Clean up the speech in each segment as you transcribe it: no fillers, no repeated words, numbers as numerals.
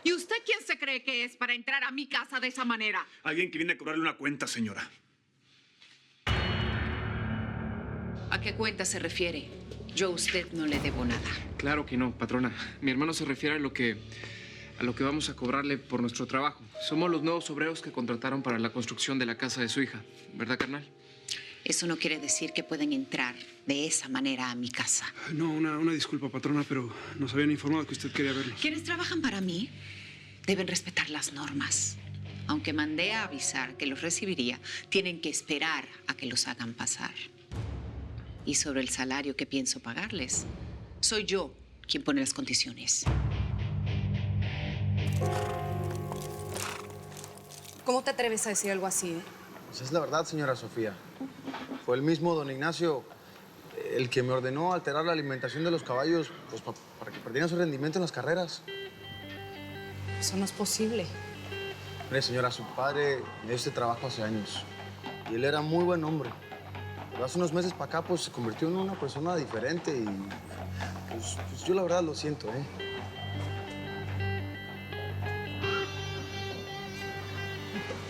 ¿Y usted quién se cree que es para entrar a mi casa de esa manera? Alguien que viene a cobrarle una cuenta, señora. ¿A qué cuenta se refiere? Yo a usted no le debo nada. Claro que no, patrona. Mi hermano se refiere a lo que vamos a cobrarle por nuestro trabajo. Somos los nuevos obreros que contrataron para la construcción de la casa de su hija. ¿Verdad, carnal? Eso no quiere decir que pueden entrar de esa manera a mi casa. No, una disculpa, patrona, pero nos habían informado que usted quería verlos. Quienes trabajan para mí deben respetar las normas. Aunque mandé a avisar que los recibiría, tienen que esperar a que los hagan pasar. Y sobre el salario que pienso pagarles, soy yo quien pone las condiciones. ¿Cómo te atreves a decir algo así? Pues es la verdad, señora Sofía. Fue el mismo don Ignacio el que me ordenó alterar la alimentación de los caballos pues, para que perdieran su rendimiento en las carreras. Eso no es posible. Mire, señora, su padre me dio este trabajo hace años. Y él era muy buen hombre. Pero hace unos meses para acá, pues, se convirtió en una persona diferente y... Pues yo la verdad lo siento, ¿eh?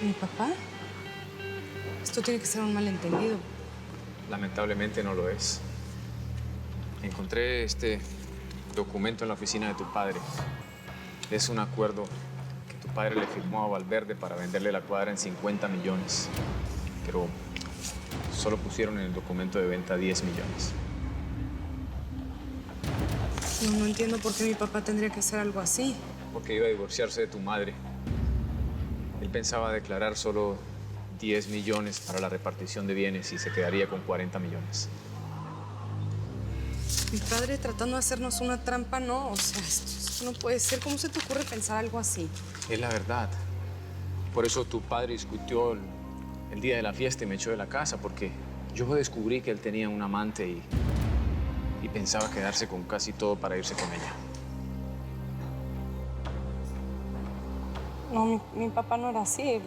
¿Mi papá? Esto tiene que ser un malentendido. Lamentablemente no lo es. Encontré este documento en la oficina de tu padre. Es un acuerdo que tu padre le firmó a Valverde para venderle la cuadra en 50 millones. Pero solo pusieron en el documento de venta 10 millones. No entiendo por qué mi papá tendría que hacer algo así. Porque iba a divorciarse de tu madre. Él pensaba declarar solo 10 millones para la repartición de bienes y se quedaría con 40 millones. Mi padre tratando de hacernos una trampa, no. O sea, esto no puede ser. ¿Cómo se te ocurre pensar algo así? Es la verdad. Por eso tu padre discutió el día de la fiesta y me echó de la casa, porque yo descubrí que él tenía un amante y pensaba quedarse con casi todo para irse con ella. No, mi papá no era así. Él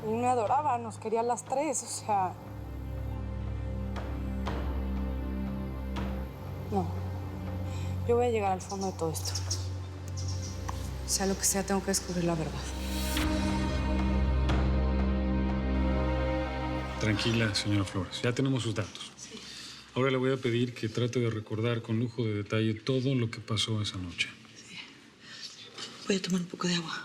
me adoraba, nos quería las tres, o sea... No. Yo voy a llegar al fondo de todo esto. Sea lo que sea, tengo que descubrir la verdad. Tranquila, señora Flores. Ya tenemos sus datos. Sí. Ahora le voy a pedir que trate de recordar con lujo de detalle todo lo que pasó esa noche. Sí. Voy a tomar un poco de agua.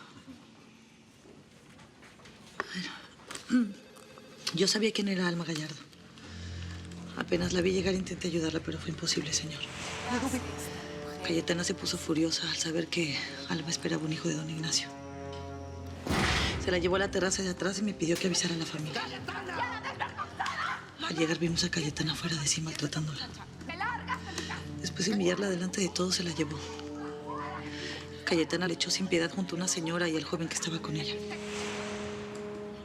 Yo sabía quién era Alma Gallardo. Apenas la vi llegar intenté ayudarla, pero fue imposible, señor. Cayetana se puso furiosa al saber que Alma esperaba un hijo de don Ignacio. Se la llevó a la terraza de atrás y me pidió que avisara a la familia. Al llegar vimos a Cayetana fuera de sí maltratándola. Después de humillarla delante de todos, se la llevó. Cayetana le echó sin piedad junto a una señora y al joven que estaba con ella.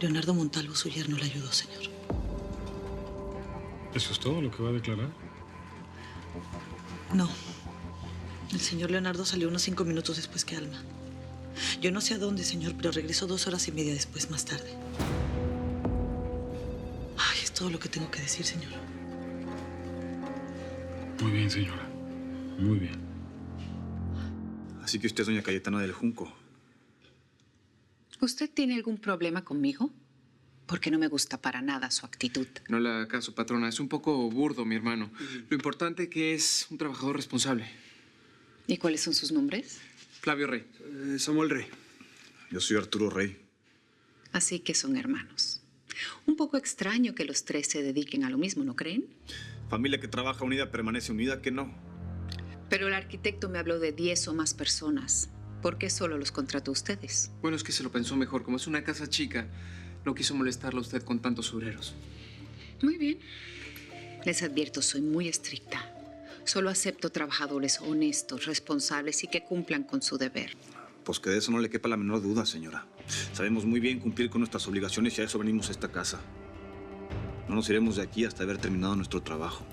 Leonardo Montalvo, su yerno, le ayudó, señor. ¿Eso es todo lo que va a declarar? No. El señor Leonardo salió unos 5 minutos después que Alma. Yo no sé a dónde, señor, pero regresó 2 horas y media después, más tarde. Ay, es todo lo que tengo que decir, señor. Muy bien, señora. Muy bien. Así que usted es doña Cayetana del Junco. ¿Usted tiene algún problema conmigo? Porque no me gusta para nada su actitud. No le haga caso, patrona. Es un poco burdo, mi hermano. Lo importante es que es un trabajador responsable. ¿Y cuáles son sus nombres? Flavio Rey. Samuel Rey. Yo soy Arturo Rey. Así que son hermanos. Un poco extraño que los tres se dediquen a lo mismo, ¿no creen? Familia que trabaja unida permanece unida, ¿que no? Pero el arquitecto me habló de 10 o más personas. ¿Por qué solo los contrató ustedes? Bueno, es que se lo pensó mejor. Como es una casa chica, no quiso molestarlo a usted con tantos obreros. Muy bien. Les advierto, soy muy estricta. Solo acepto trabajadores honestos, responsables y que cumplan con su deber. Pues que de eso no le quepa la menor duda, señora. Sabemos muy bien cumplir con nuestras obligaciones y a eso venimos a esta casa. No nos iremos de aquí hasta haber terminado nuestro trabajo.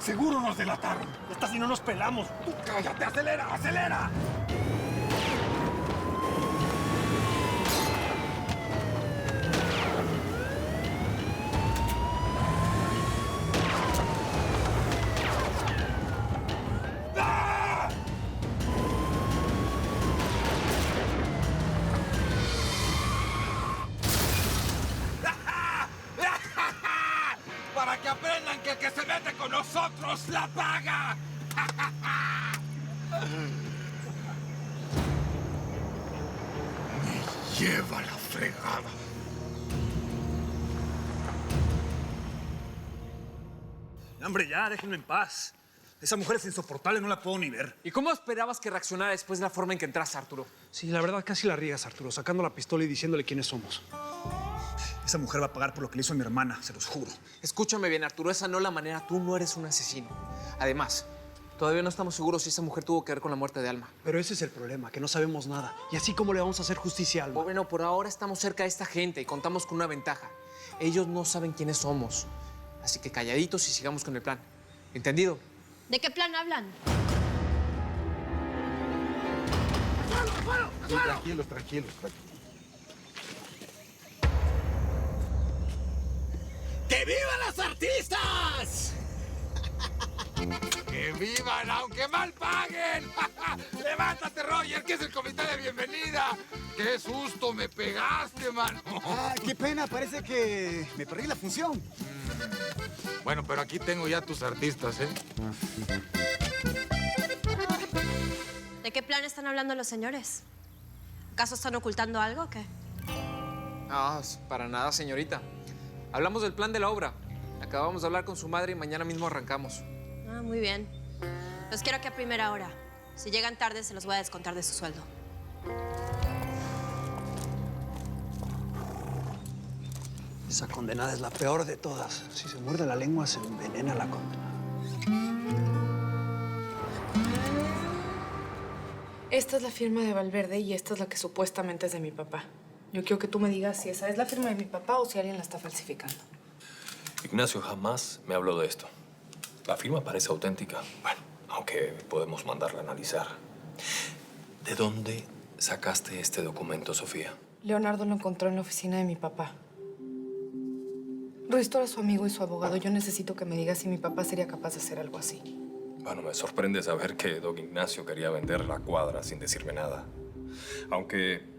Seguro nos delataron. Esta si no nos pelamos. Tú cállate, acelera, acelera. Para que aprendan que el que se mete con nosotros la paga. Me lleva la fregada. Hombre, ya, déjenme en paz. Esa mujer es insoportable, no la puedo ni ver. ¿Y cómo esperabas que reaccionara después de la forma en que entraste, Arturo? Sí, la verdad casi la riegas, Arturo, sacando la pistola y diciéndole quiénes somos. Esa mujer va a pagar por lo que le hizo a mi hermana, se los juro. Escúchame bien, Arturo, esa no es la manera. Tú no eres un asesino. Además, todavía no estamos seguros si esa mujer tuvo que ver con la muerte de Alma. Pero ese es el problema, que no sabemos nada. Y así cómo le vamos a hacer justicia a Alma. Bueno, por ahora estamos cerca de esta gente y contamos con una ventaja. Ellos no saben quiénes somos. Así que calladitos y sigamos con el plan. ¿Entendido? ¿De qué plan hablan? Sí, tranquilos, tranquilos. ¡Que vivan los artistas! ¡Que vivan, aunque mal paguen! ¡Levántate, Roger, que es el comité de bienvenida! ¡Qué susto me pegaste, mano! Ah, qué pena, parece que me perdí la función. Bueno, pero aquí tengo ya tus artistas, ¿eh? ¿De qué plan están hablando los señores? ¿Acaso están ocultando algo o qué? Ah, para nada, señorita. Hablamos del plan de la obra. Acabamos de hablar con su madre y mañana mismo arrancamos. Ah, muy bien. Los quiero aquí a primera hora. Si llegan tarde, se los voy a descontar de su sueldo. Esa condenada es la peor de todas. Si se muerde la lengua, se envenena la contra. Esta es la firma de Valverde y esta es la que supuestamente es de mi papá. Yo quiero que tú me digas si esa es la firma de mi papá o si alguien la está falsificando. Ignacio jamás me habló de esto. La firma parece auténtica. Bueno, aunque podemos mandarla a analizar. ¿De dónde sacaste este documento, Sofía? Leonardo lo encontró en la oficina de mi papá. Ruiz, tú eres su amigo y su abogado. Yo necesito que me digas si mi papá sería capaz de hacer algo así. Bueno, me sorprende saber que don Ignacio quería vender la cuadra sin decirme nada. Aunque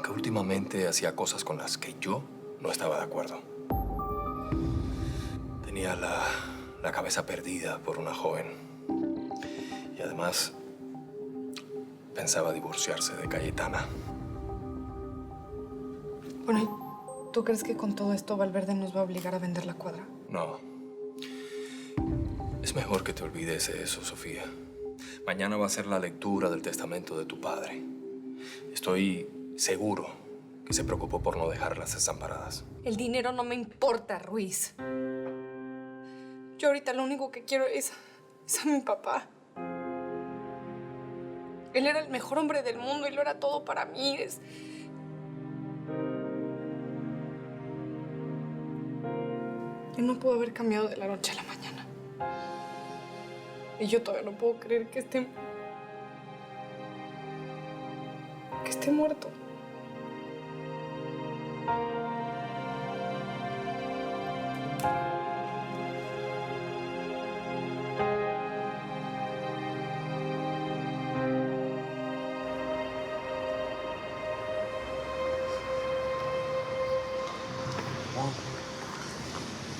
últimamente hacía cosas con las que yo no estaba de acuerdo. Tenía la cabeza perdida por una joven. Y además pensaba divorciarse de Cayetana. Bueno, ¿tú crees que con todo esto Valverde nos va a obligar a vender la cuadra? No. Es mejor que te olvides de eso, Sofía. Mañana va a ser la lectura del testamento de tu padre. Estoy seguro que se preocupó por no dejarlas desamparadas. El dinero no me importa, Ruiz. Yo ahorita lo único que quiero es a mi papá. Él era el mejor hombre del mundo y lo era todo para mí. Él no pudo haber cambiado de la noche a la mañana. Y yo todavía no puedo creer que esté muerto.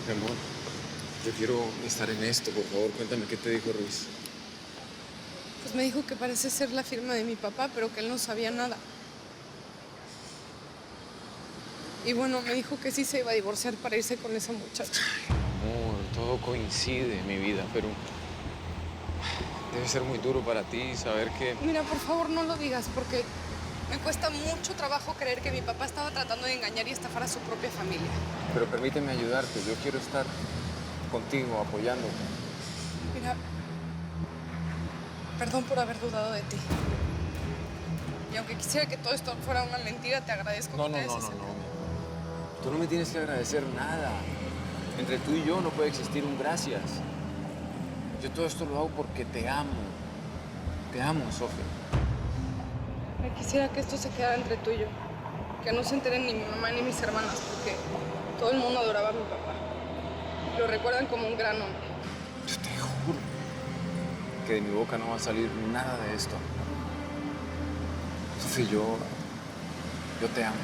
Mi amor, yo quiero estar en esto, por favor. Cuéntame qué te dijo Ruiz. Pues me dijo que parece ser la firma de mi papá, pero que él no sabía nada. Y bueno, me dijo que sí se iba a divorciar para irse con esa muchacha. Amor, todo coincide, mi vida, pero debe ser muy duro para ti saber que... Mira, por favor, no lo digas, porque me cuesta mucho trabajo creer que mi papá estaba tratando de engañar y estafar a su propia familia. Pero permíteme ayudarte. Yo quiero estar contigo, apoyándote. Mira, perdón por haber dudado de ti. Y aunque quisiera que todo esto fuera una mentira, te agradezco que te hayas acercado. Tú no me tienes que agradecer nada. Entre tú y yo no puede existir un gracias. Yo todo esto lo hago porque te amo. Te amo, Sofía. Me quisiera que esto se quedara entre tú y yo. Que no se enteren ni mi mamá ni mis hermanas, porque todo el mundo adoraba a mi papá. Lo recuerdan como un gran hombre. Yo te juro que de mi boca no va a salir nada de esto. Sofía, yo te amo.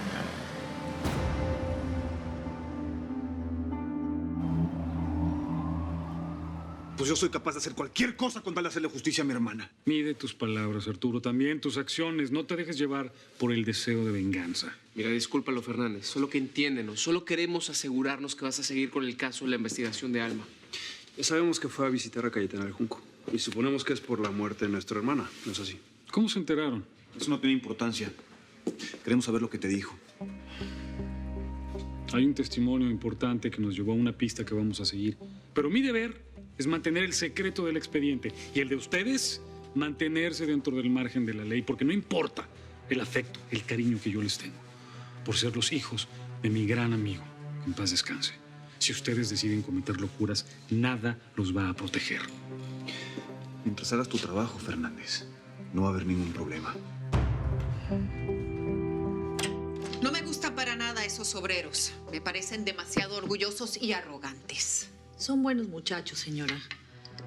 Pues yo soy capaz de hacer cualquier cosa con tal de hacerle justicia a mi hermana. Mide tus palabras, Arturo, también tus acciones. No te dejes llevar por el deseo de venganza. Mira, discúlpalo, Fernández. Solo que entiéndenos. Solo queremos asegurarnos que vas a seguir con el caso de la investigación de Alma. Ya sabemos que fue a visitar a Cayetana al Junco. Y suponemos que es por la muerte de nuestra hermana, ¿no es así? ¿Cómo se enteraron? Eso no tiene importancia. Queremos saber lo que te dijo. Hay un testimonio importante que nos llevó a una pista que vamos a seguir. Pero mi deber es mantener el secreto del expediente. Y el de ustedes, mantenerse dentro del margen de la ley. Porque no importa el afecto, el cariño que yo les tengo. Por ser los hijos de mi gran amigo. En paz descanse. Si ustedes deciden cometer locuras, nada los va a proteger. Mientras hagas tu trabajo, Fernández, no va a haber ningún problema. No me gustan para nada esos obreros. Me parecen demasiado orgullosos y arrogantes. Son buenos muchachos, señora.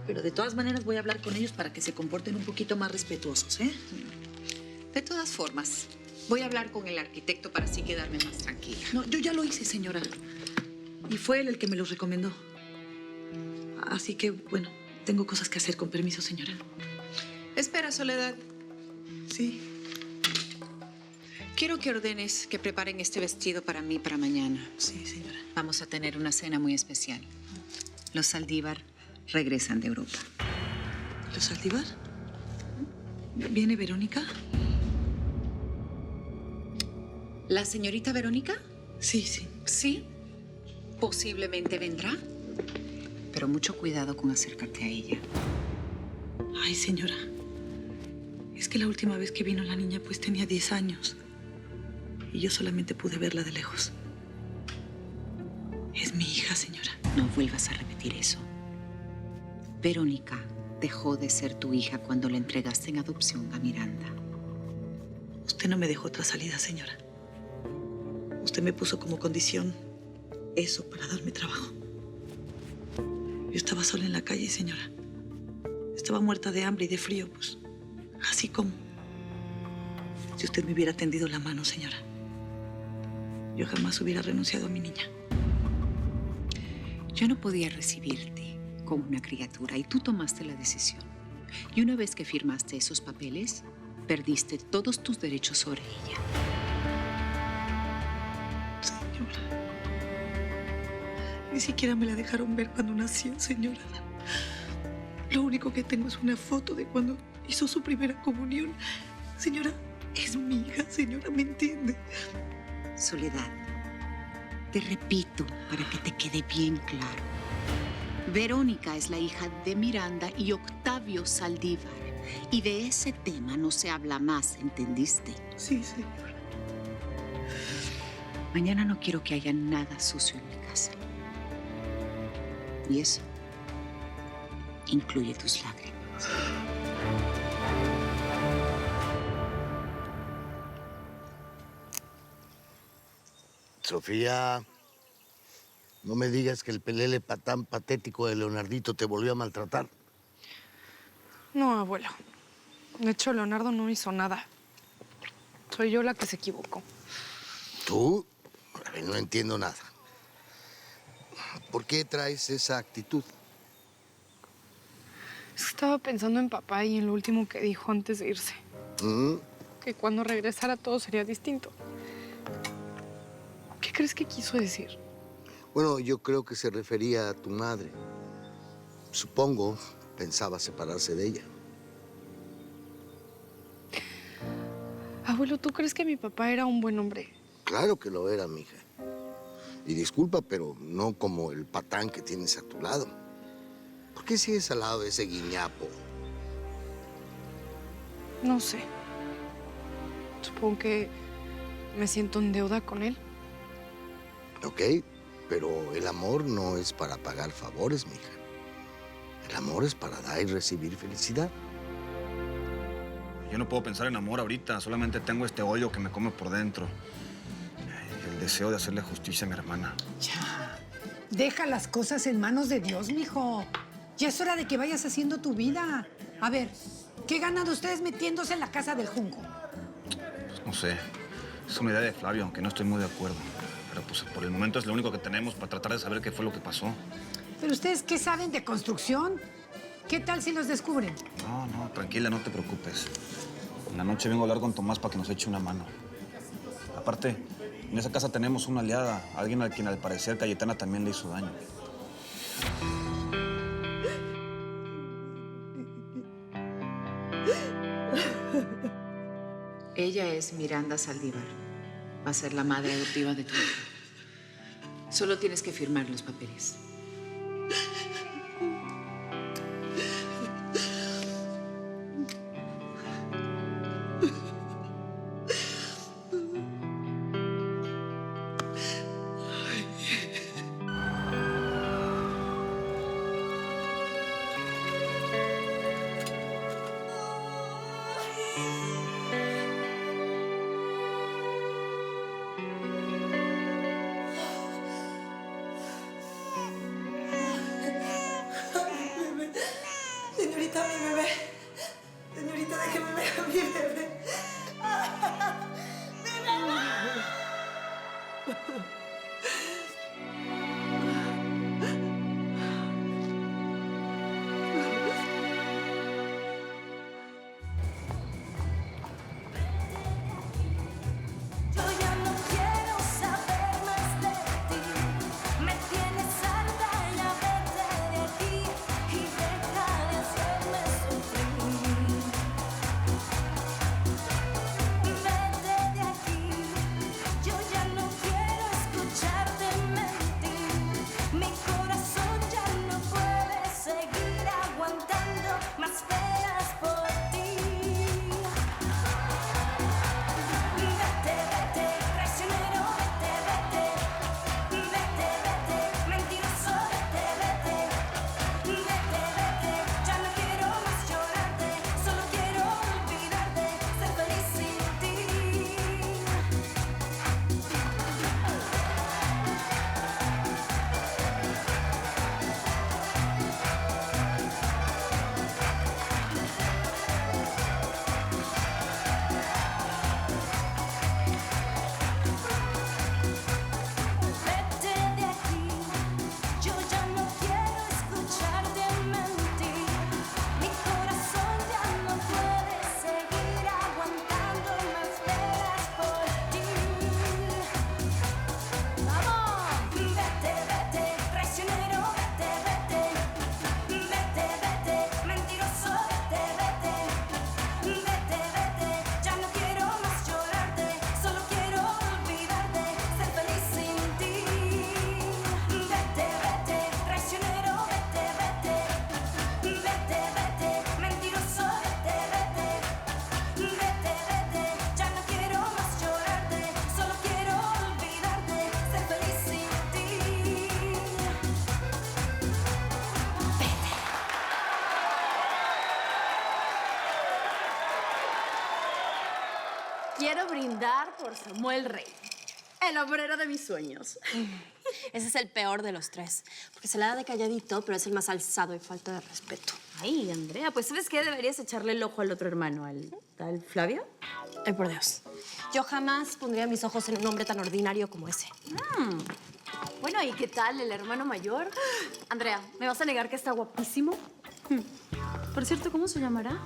Pero de todas maneras voy a hablar con ellos para que se comporten un poquito más respetuosos, ¿eh? De todas formas, voy a hablar con el arquitecto para así quedarme más tranquila. No, yo ya lo hice, señora. Y fue él el que me los recomendó. Así que, bueno, tengo cosas que hacer. Con permiso, señora. Espera, Soledad. Sí. Quiero que ordenes que preparen este vestido para mí para mañana. Sí, señora. Vamos a tener una cena muy especial. Los Saldívar regresan de Europa. ¿Los Saldívar? ¿Viene Verónica? ¿La señorita Verónica? Sí, sí. Sí. Posiblemente vendrá. Pero mucho cuidado con acercarte a ella. Ay, señora. Es que la última vez que vino la niña, pues tenía 10 años. Y yo solamente pude verla de lejos. Es mi hija, señora. No vuelvas a repetir eso. Verónica dejó de ser tu hija cuando la entregaste en adopción a Miranda. Usted no me dejó otra salida, señora. Usted me puso como condición eso para darme trabajo. Yo estaba sola en la calle, señora. Estaba muerta de hambre y de frío, pues. Así como. Si usted me hubiera tendido la mano, señora, yo jamás hubiera renunciado a mi niña. Yo no podía recibirte como una criatura y tú tomaste la decisión. Y una vez que firmaste esos papeles, perdiste todos tus derechos sobre ella. Señora, ni siquiera me la dejaron ver cuando nació, señora. Lo único que tengo es una foto de cuando hizo su primera comunión. Señora, es mi hija, señora, ¿me entiende? Soledad, te repito para que te quede bien claro. Verónica es la hija de Miranda y Octavio Saldívar. Y de ese tema no se habla más, ¿entendiste? Sí, señora. Mañana no quiero que haya nada sucio en mi casa. Y eso incluye tus lágrimas. Sofía, no me digas que el pelele patán patético de Leonardito te volvió a maltratar. No, abuelo. De hecho, Leonardo no hizo nada. Soy yo la que se equivocó. ¿Tú? A ver, no entiendo nada. ¿Por qué traes esa actitud? Estaba pensando en papá y en lo último que dijo antes de irse. Que cuando regresara todo sería distinto. ¿Qué crees que quiso decir? Bueno, yo creo que se refería a tu madre. Supongo, pensaba separarse de ella. Abuelo, ¿tú crees que mi papá era un buen hombre? Claro que lo era, mija. Y disculpa, pero no como el patán que tienes a tu lado. ¿Por qué sigues al lado de ese guiñapo? No sé. Supongo que me siento en deuda con él. Ok, pero el amor no es para pagar favores, mija. El amor es para dar y recibir felicidad. Yo no puedo pensar en amor ahorita, solamente tengo este hoyo que me come por dentro. Y el deseo de hacerle justicia a mi hermana. Ya, deja las cosas en manos de Dios, mijo. Ya es hora de que vayas haciendo tu vida. A ver, ¿qué ganan de ustedes metiéndose en la casa del Junco? Pues no sé, es una idea de Flavio, aunque no estoy muy de acuerdo. Pero pues por el momento es lo único que tenemos para tratar de saber qué fue lo que pasó. ¿Pero ustedes qué saben de construcción? ¿Qué tal si los descubren? No, tranquila, no te preocupes. En la noche vengo a hablar con Tomás para que nos eche una mano. Aparte, en esa casa tenemos una aliada, alguien a quien al parecer Cayetana también le hizo daño. Ella es Miranda Saldívar. Va a ser la madre adoptiva de tu hijo. Solo tienes que firmar los papeles. Señorita, mi bebé. Señorita, déjeme ver a mi bebé. ¡Mi bebé! Yo ya no quiero saber más de ti. Me tienes harta, ya vete de aquí y deja de hacerme sufrir. Vete de aquí. Yo ya no quiero escucharte mentir. Mi corazón ya no puede seguir aguantando más penas por ti. Vete, vete, traicionero, vete, vete. Vete, vete, mentiroso, vete, vete. Vete, vete, ya no quiero más llorarte. Solo quiero olvidarte, ser feliz sin ti. Vete de aquí, yo ya no quiero escucharte mentir. Mi corazón ya no puede seguir aguantando más penas por ti. ¡Vamos! Vete, vete, traicionero, vete, vete. Vete, vete, mentiroso, vete, vete. Vete, vete, ya no quiero más llorarte. Solo quiero olvidarte, ser feliz sin ti. Vete, vete, traicionero, vete, vete. Vete, vete, mentiroso, vete, vete. Vete, vete, ya no quiero más llorarte. Solo quiero olvidarte, ser feliz sin ti. Quiero brindar por Samuel Rey, el obrero de mis sueños. Ese es el peor de los tres, porque se la da de calladito, pero es el más alzado y falta de respeto. Ay, Andrea, pues ¿sabes qué? Deberías echarle el ojo al otro hermano, al tal Flavio. Ay, por Dios. Yo jamás pondría mis ojos en un hombre tan ordinario como ese. Bueno, ¿y qué tal el hermano mayor? Andrea, ¿me vas a negar que está guapísimo? Por cierto, ¿cómo se llamará?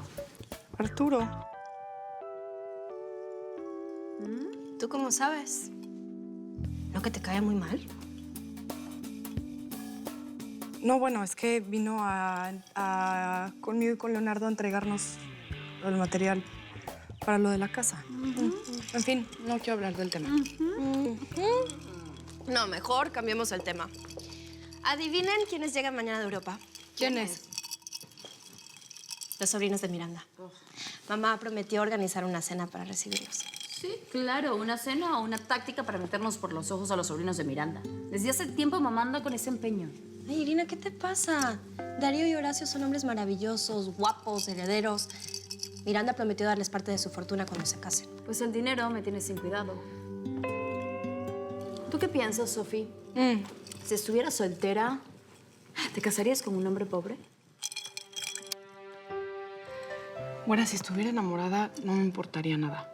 Arturo. ¿Tú cómo sabes? ¿No que te cae muy mal? No, bueno, es que vino conmigo y con Leonardo a entregarnos el material para lo de la casa. En fin, no quiero hablar del tema. No, mejor cambiemos el tema. Adivinen quiénes llegan mañana de Europa. ¿Quiénes? Los sobrinos de Miranda. Mamá prometió organizar una cena para recibirlos. Sí, claro, una cena o una táctica para meternos por los ojos a los sobrinos de Miranda. Desde hace tiempo mamá anda con ese empeño. Ay, Irina, ¿qué te pasa? Darío y Horacio son hombres maravillosos, guapos, herederos. Miranda prometió darles parte de su fortuna cuando se casen. Pues el dinero me tiene sin cuidado. ¿Tú qué piensas, Sofi? Si estuvieras soltera, ¿te casarías con un hombre pobre? Bueno, si estuviera enamorada, no me importaría nada.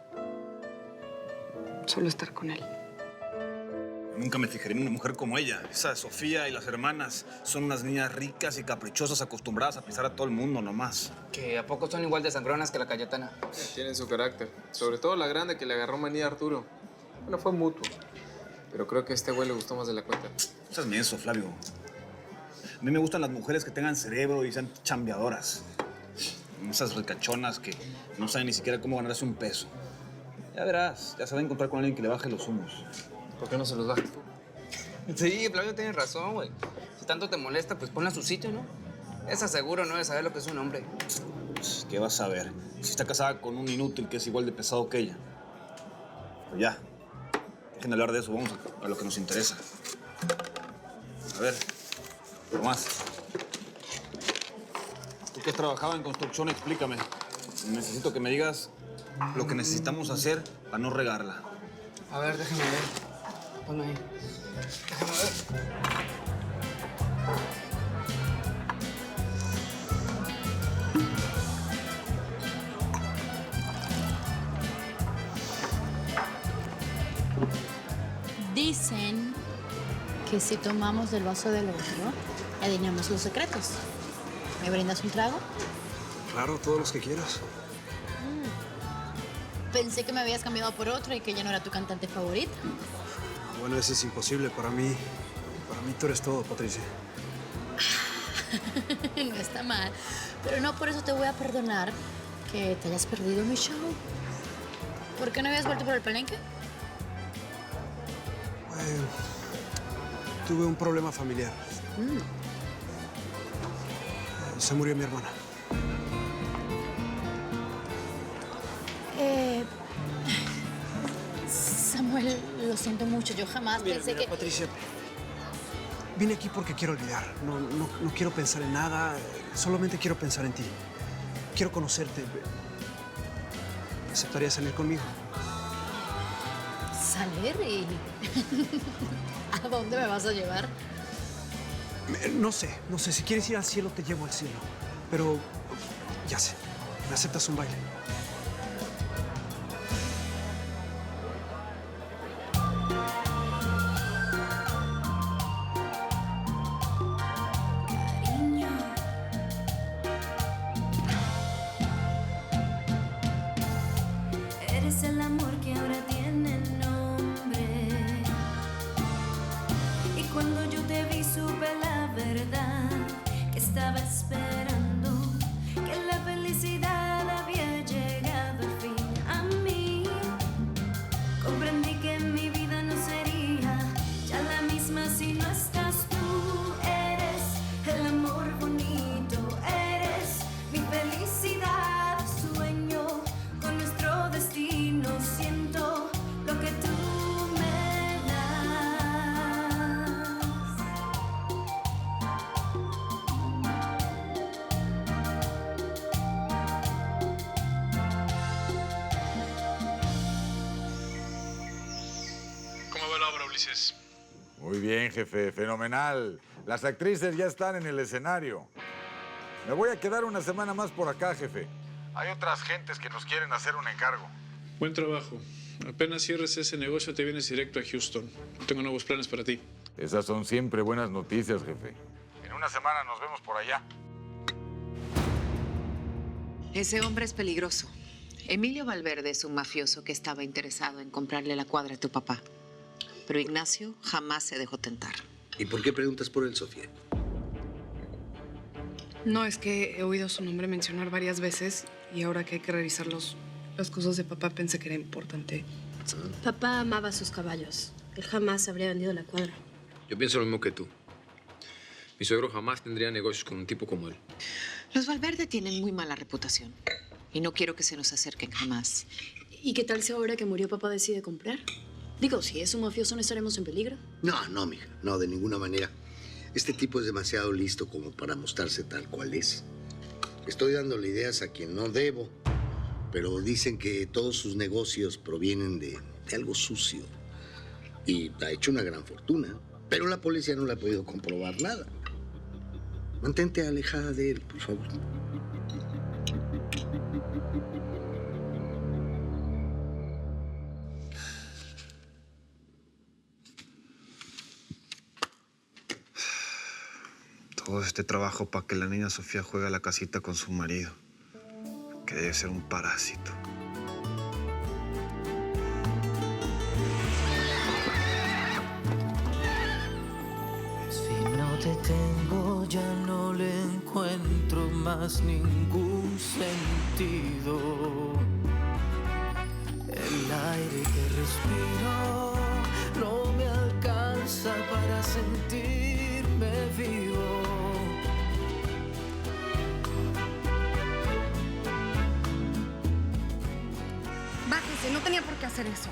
Solo estar con él. Nunca me fijaría en una mujer como ella. Esa Sofía y las hermanas son unas niñas ricas y caprichosas acostumbradas a pisar a todo el mundo nomás. ¿Que a poco son igual de sangronas que la Cayetana? Tienen su carácter. Sobre todo la grande que le agarró manía a Arturo. Bueno, fue mutuo. Pero creo que a este güey le gustó más de la cuenta. No seas menso, Flavio. A mí me gustan las mujeres que tengan cerebro y sean chambeadoras. Esas ricachonas que no saben ni siquiera cómo ganarse un peso. Ya verás, ya se va a encontrar con alguien que le baje los humos. ¿Por qué no se los bajas tú? Sí, Flavio tiene razón, güey. Si tanto te molesta, pues ponla a su sitio, ¿no? Esa seguro no debe saber lo que es un hombre. Pues, ¿qué vas a ver? Si está casada con un inútil que es igual de pesado que ella. Pero ya, dejen de hablar de eso, vamos a lo que nos interesa. A ver, por más. Tú que has trabajado en construcción, explícame. Necesito que me digas lo que necesitamos hacer para no regarla. A ver, déjame ver. Ponme ahí. Déjame ver. Dicen que si tomamos del vaso del otro, adivinamos los secretos. ¿Me brindas un trago? Claro, todos los que quieras. Pensé que me habías cambiado por otro y que ya no era tu cantante favorita. Bueno, eso es imposible para mí. Para mí tú eres todo, Patricia. No está mal, pero no por eso te voy a perdonar que te hayas perdido mi show. ¿Por qué no habías vuelto por el palenque? Tuve un problema familiar. Se murió mi hermana. Samuel, lo siento mucho. Yo jamás pensé que... Patricia, vine aquí porque quiero olvidar. No quiero pensar en nada. Solamente quiero pensar en ti. Quiero conocerte. ¿Aceptarías salir conmigo? ¿Salir? ¿Y a dónde me vas a llevar? No sé. Si quieres ir al cielo, te llevo al cielo. Pero ya sé. ¿Me aceptas un baile? Eres el amor que ahora tiene nombre. Y cuando yo te vi supe la verdad, que estaba esperando, que la felicidad había llegado al fin a mí. Comprendí que mi vida no sería ya la misma si no estás tú. Eres el amor bonito, eres mi felicidad, sueño con nuestro destino, siento lo que tú me das. ¿Cómo va la obra, Ulises? Muy bien, jefe, fenomenal. Las actrices ya están en el escenario. Me voy a quedar una semana más por acá, jefe. Hay otras gentes que nos quieren hacer un encargo. Buen trabajo. Apenas cierres ese negocio, te vienes directo a Houston. Tengo nuevos planes para ti. Esas son siempre buenas noticias, jefe. En una semana nos vemos por allá. Ese hombre es peligroso. Emilio Valverde es un mafioso que estaba interesado en comprarle la cuadra a tu papá. Pero Ignacio jamás se dejó tentar. ¿Y por qué preguntas por él, Sofía? No, es que he oído su nombre mencionar varias veces y ahora que hay que revisar las cosas de papá pensé que era importante. Papá amaba a sus caballos. Él jamás habría vendido la cuadra. Yo pienso lo mismo que tú. Mi suegro jamás tendría negocios con un tipo como él. Los Valverde tienen muy mala reputación y no quiero que se nos acerquen jamás. ¿Y qué tal si ahora que murió papá decide comprar? Digo, si es un mafioso, ¿no estaremos en peligro? No, mija. No, de ninguna manera. Este tipo es demasiado listo como para mostrarse tal cual es. Estoy dándole ideas a quien no debo, pero dicen que todos sus negocios provienen de algo sucio. Y ha hecho una gran fortuna, pero la policía no le ha podido comprobar nada. Mantente alejada de él, por favor. Todo este trabajo para que la niña Sofía juegue a la casita con su marido, que debe ser un parásito. Si no te tengo, ya no le encuentro más ningún sentido. El aire que respiro no me alcanza para sentirme vivo. Bájese, no tenía por qué hacer eso.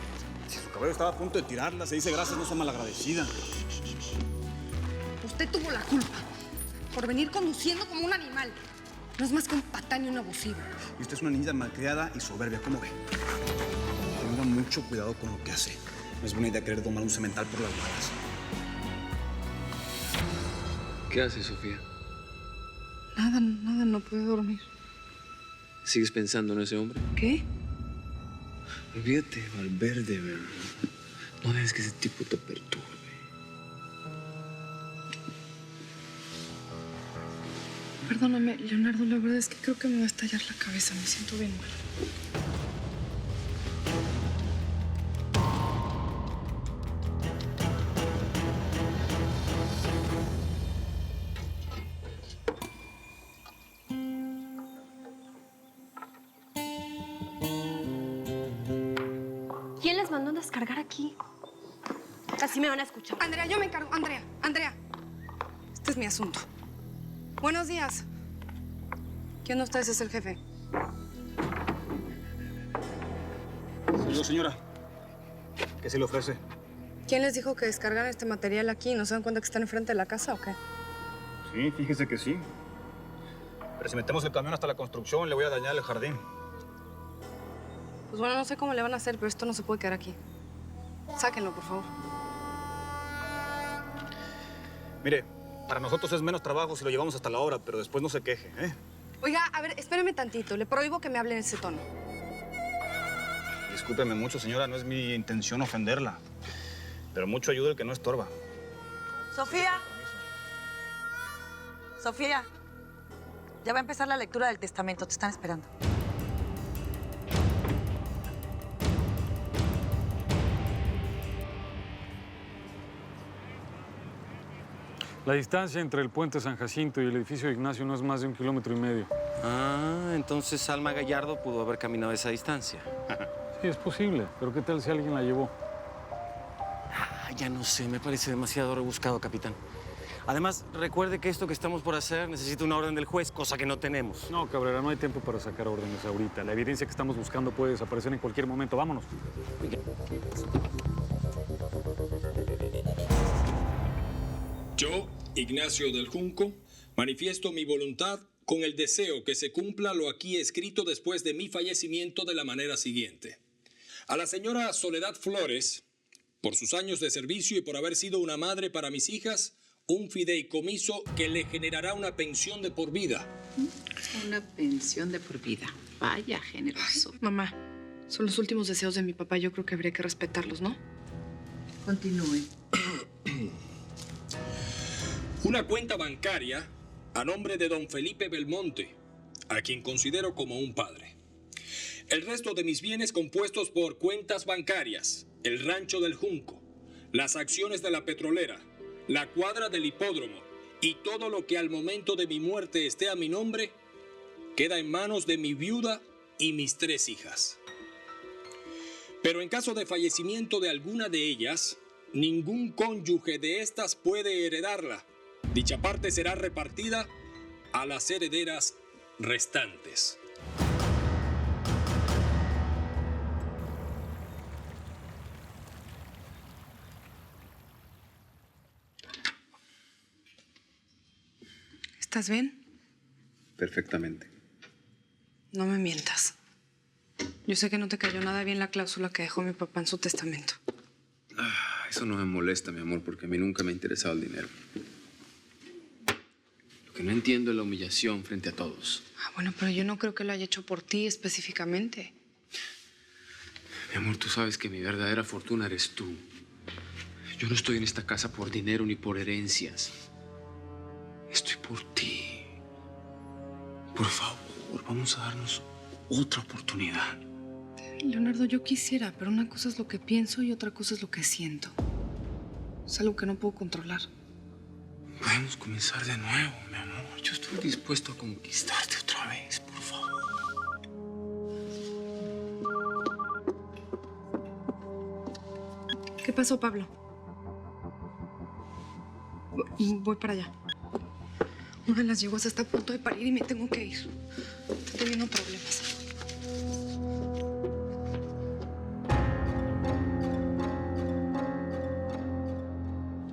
Si su cabello estaba a punto de tirarla, se dice gracias, no sea malagradecida. Usted tuvo la culpa por venir conduciendo como un animal. No es más que un patán y un abusivo. Y usted es una niña malcriada y soberbia, ¿cómo ve? Tenga mucho cuidado con lo que hace. No es buena idea querer domar un semental por las malas. ¿Qué haces, Sofía? Nada, no puedo dormir. ¿Sigues pensando en ese hombre? ¿Qué? Olvídate de Valverde, ¿verdad? No dejes que ese tipo te perturbe. Perdóname, Leonardo, la verdad es que creo que me va a estallar la cabeza. Me siento bien mal. ¿Quién les mandó a descargar aquí? Así me van a escuchar. Andrea, yo me encargo. Andrea. Este es mi asunto. Buenos días. ¿Quién de ustedes es el jefe? Soy yo, señora. ¿Qué se le ofrece? ¿Quién les dijo que descargaran este material aquí? ¿No se dan cuenta que están enfrente de la casa o qué? Sí, fíjese que sí. Pero si metemos el camión hasta la construcción, le voy a dañar el jardín. Pues bueno, no sé cómo le van a hacer, pero esto no se puede quedar aquí. Sáquenlo, por favor. Mire, para nosotros es menos trabajo si lo llevamos hasta la obra, pero después no se queje, ¿eh? Oiga, a ver, espéreme tantito. Le prohíbo que me hable en ese tono. Discúlpeme mucho, señora, no es mi intención ofenderla. Pero mucho ayuda el que no estorba. Sofía. Sofía. Ya va a empezar la lectura del testamento. Te están esperando. La distancia entre el puente San Jacinto y el edificio de Ignacio no es más de 1,5 kilómetros. Ah, entonces Alma Gallardo pudo haber caminado esa distancia. Sí, es posible, pero ¿qué tal si alguien la llevó? Ah, ya no sé, me parece demasiado rebuscado, capitán. Además, recuerde que esto que estamos por hacer necesita una orden del juez, cosa que no tenemos. No, Cabrera, no hay tiempo para sacar órdenes ahorita. La evidencia que estamos buscando puede desaparecer en cualquier momento. Vámonos. Yo, Ignacio del Junco, manifiesto mi voluntad con el deseo que se cumpla lo aquí escrito después de mi fallecimiento de la manera siguiente. A la señora Soledad Flores, por sus años de servicio y por haber sido una madre para mis hijas, un fideicomiso que le generará una pensión de por vida. Una pensión de por vida. Vaya, generoso. Mamá, son los últimos deseos de mi papá. Yo creo que habría que respetarlos, ¿no? Continúe. Una cuenta bancaria a nombre de don Felipe Belmonte, a quien considero como un padre. El resto de mis bienes compuestos por cuentas bancarias, el rancho del Junco, las acciones de la petrolera, la cuadra del hipódromo y todo lo que al momento de mi muerte esté a mi nombre, queda en manos de mi viuda y mis 3 hijas. Pero en caso de fallecimiento de alguna de ellas, ningún cónyuge de estas puede heredarla. Dicha parte será repartida a las herederas restantes. ¿Estás bien? Perfectamente. No me mientas. Yo sé que no te cayó nada bien la cláusula que dejó mi papá en su testamento. Eso no me molesta, mi amor, porque a mí nunca me ha interesado el dinero. Lo que no entiendo es la humillación frente a todos. Bueno, pero yo no creo que lo haya hecho por ti específicamente. Mi amor, tú sabes que mi verdadera fortuna eres tú. Yo no estoy en esta casa por dinero ni por herencias. Estoy por ti. Por favor, vamos a darnos otra oportunidad. Leonardo, yo quisiera, pero una cosa es lo que pienso y otra cosa es lo que siento. Es algo que no puedo controlar. Podemos comenzar de nuevo, mi amor. Yo estoy dispuesto a conquistarte otra vez, por favor. ¿Qué pasó, Pablo? Voy para allá. Una de las yeguas está a punto de parir y me tengo que ir. Estoy teniendo problemas.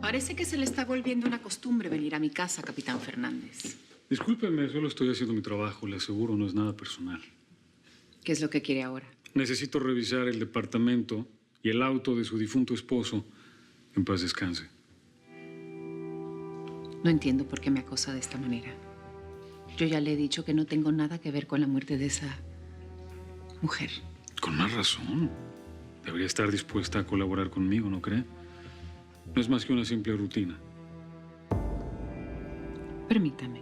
Parece que se le está volviendo una costumbre venir a mi casa, capitán Fernández. Discúlpeme, solo estoy haciendo mi trabajo. Le aseguro, no es nada personal. ¿Qué es lo que quiere ahora? Necesito revisar el departamento y el auto de su difunto esposo. En paz descanse. No entiendo por qué me acosa de esta manera. Yo ya le he dicho que no tengo nada que ver con la muerte de esa mujer. Con más razón. Debería estar dispuesta a colaborar conmigo, ¿no cree? No es más que una simple rutina. Permítame.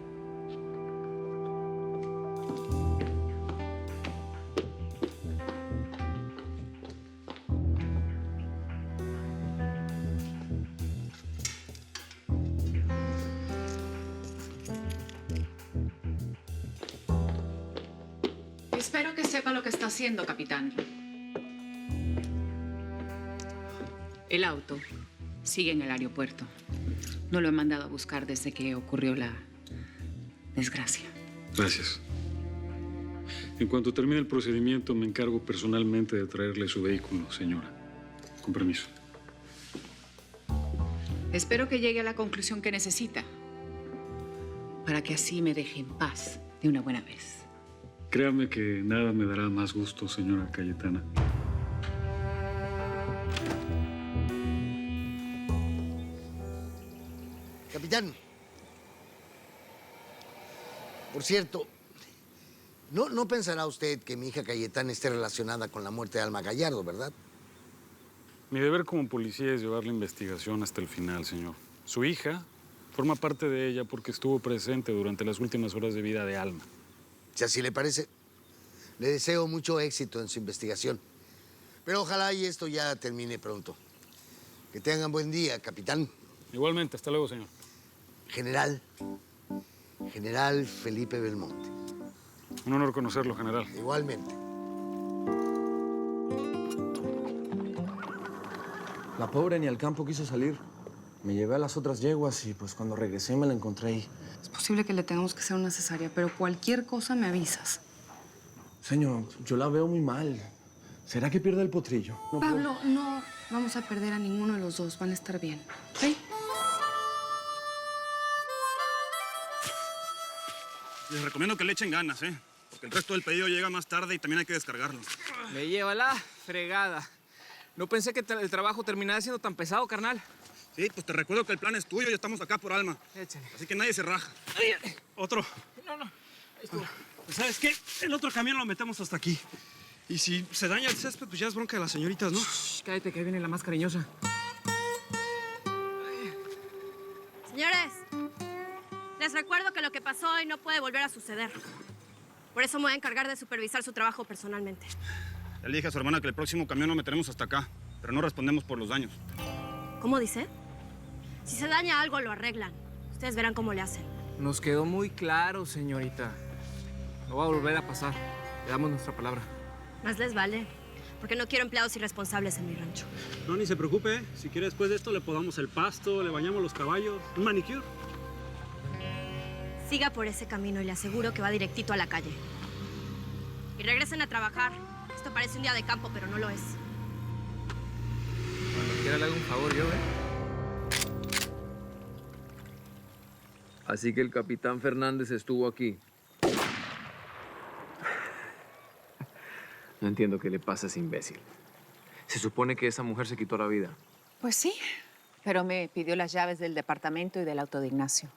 Espero que sepa lo que está haciendo, capitán. El auto sigue en el aeropuerto. No lo he mandado a buscar desde que ocurrió la desgracia. Gracias. En cuanto termine el procedimiento, me encargo personalmente de traerle su vehículo, señora. Con permiso. Espero que llegue a la conclusión que necesita, para que así me deje en paz de una buena vez. Créame que nada me dará más gusto, señora Cayetana. Capitán. Por cierto, no pensará usted que mi hija Cayetana esté relacionada con la muerte de Alma Gallardo, ¿verdad? Mi deber como policía es llevar la investigación hasta el final, señor. Su hija forma parte de ella porque estuvo presente durante las últimas horas de vida de Alma. Si así le parece, le deseo mucho éxito en su investigación. Pero ojalá y esto ya termine pronto. Que tengan buen día, capitán. Igualmente, hasta luego, señor. General Felipe Belmonte. Un honor conocerlo, general. Igualmente. La pobre ni al campo quiso salir. Me llevé a las otras yeguas y pues cuando regresé me la encontré ahí. Es posible que le tengamos que hacer una cesárea, pero cualquier cosa me avisas. Señor, yo la veo muy mal. ¿Será que pierde el potrillo? No puedo. Pablo, no vamos a perder a ninguno de los dos. Van a estar bien. ¿Ok? Les recomiendo que le echen ganas, ¿eh? Porque el resto del pedido llega más tarde y también hay que descargarlo. Me lleva la fregada. No pensé que el trabajo terminara siendo tan pesado, carnal. Sí, pues te recuerdo que el plan es tuyo y estamos acá por Alma. Échale. Así que nadie se raja. Otro. No. Pues, ¿sabes qué? El otro camión lo metemos hasta aquí. Y si se daña el césped, pues ya es bronca de las señoritas, ¿no? Shh, cállate, que ahí viene la más cariñosa. Señores, les recuerdo que lo que pasó hoy no puede volver a suceder. Por eso me voy a encargar de supervisar su trabajo personalmente. Ya le dije a su hermana que el próximo camión lo meteremos hasta acá, pero no respondemos por los daños. ¿Cómo dice? Si se daña algo, lo arreglan. Ustedes verán cómo le hacen. Nos quedó muy claro, señorita. No va a volver a pasar. Le damos nuestra palabra. Más les vale, porque no quiero empleados irresponsables en mi rancho. No, ni se preocupe. Si quiere, después de esto le podamos el pasto, le bañamos los caballos, un manicure. Siga por ese camino y le aseguro que va directito a la calle. Y regresen a trabajar. Esto parece un día de campo, pero no lo es. Cuando quiera le hago un favor yo, ¿eh? Así que el capitán Fernández estuvo aquí. No entiendo qué le pasa a ese imbécil. Se supone que esa mujer se quitó la vida. Pues sí, pero me pidió las llaves del departamento y del auto de Ignacio.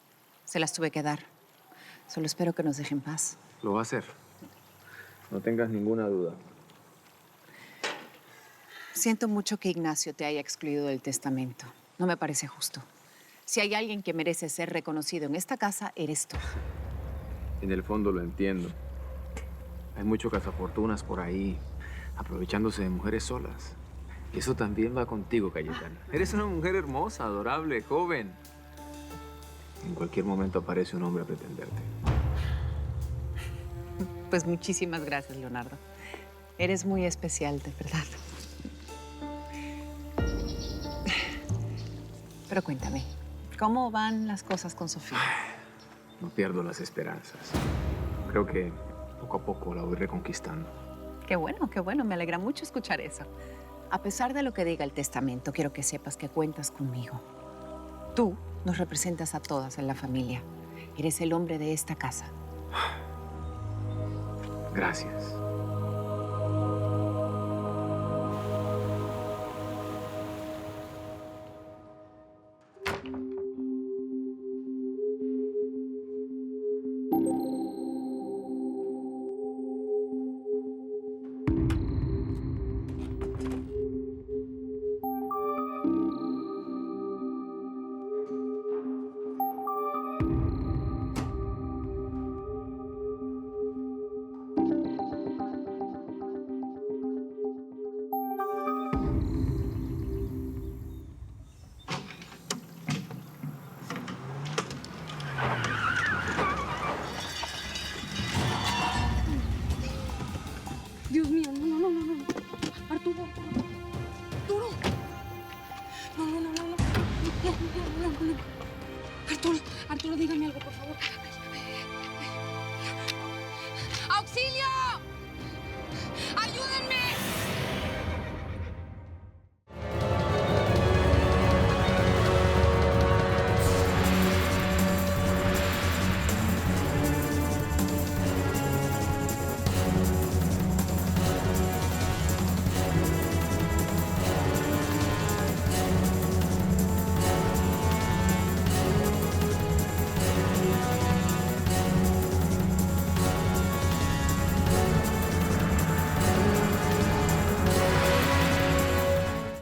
Se las tuve que dar. Solo espero que nos deje en paz. Lo va a hacer. No tengas ninguna duda. Siento mucho que Ignacio te haya excluido del testamento. No me parece justo. Si hay alguien que merece ser reconocido en esta casa, eres tú. En el fondo lo entiendo. Hay muchos cazafortunas por ahí, aprovechándose de mujeres solas. Y eso también va contigo, Cayetana. Eres una mujer hermosa, adorable, joven. En cualquier momento aparece un hombre a pretenderte. Pues muchísimas gracias, Leonardo. Eres muy especial, de verdad. Pero cuéntame, ¿cómo van las cosas con Sofía? No pierdo las esperanzas. Creo que poco a poco la voy reconquistando. Qué bueno, me alegra mucho escuchar eso. A pesar de lo que diga el testamento, quiero que sepas que cuentas conmigo. Tú nos representas a todas en la familia. Eres el hombre de esta casa. Gracias. Dios mío, no. Arturo. Arturo. No. Arturo, dígame algo, por favor.